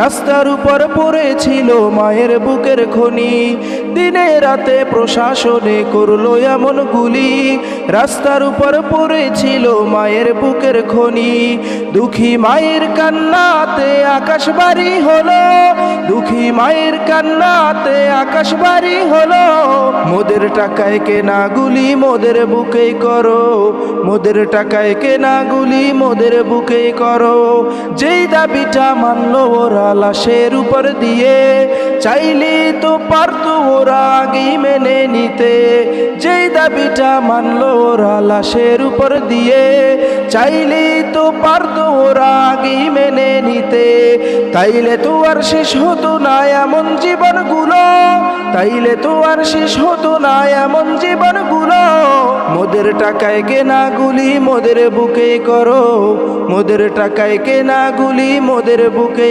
রাস্তার উপর পড়েছিল মায়ের বুকের খনি। দিনে রাতে প্রশাসনে করলো এমন গুলি, রাস্তার উপর পড়েছিল মায়ের বুকের খনি। দুঃখী মায়ের কান্নাতে আকাশ বাড়ি হলো, দুঃখী মায়ের কান্নাতে আকাশ বাড়ি হলো। মোদের টাকায় কেনা গুলি মোদের বুকেই করো, মোদের টাকায় কেনা গুলি মোদের বুকেই করো। যেই দাবিটা মানলো ওরা লাশের উপর দিয়ে, চাইলে তো পারতো ওরা আগেই মেনে নিতে। যেই দাবিটা মানলো ওরা লাশের উপর দিয়ে, চাইলে তো পারতো ওরা আগেই মেনে নিতে। তাইলে তো আর শেষ হতো না এমন জীবনগুলো, তাইলে তো আর শেষ হতো না এমন জীবনগুলো। মোদের টাকায় কেনা গুলি মোদের বুকে করো, মোদের টাকায় কেনা গুলি মোদের বুকে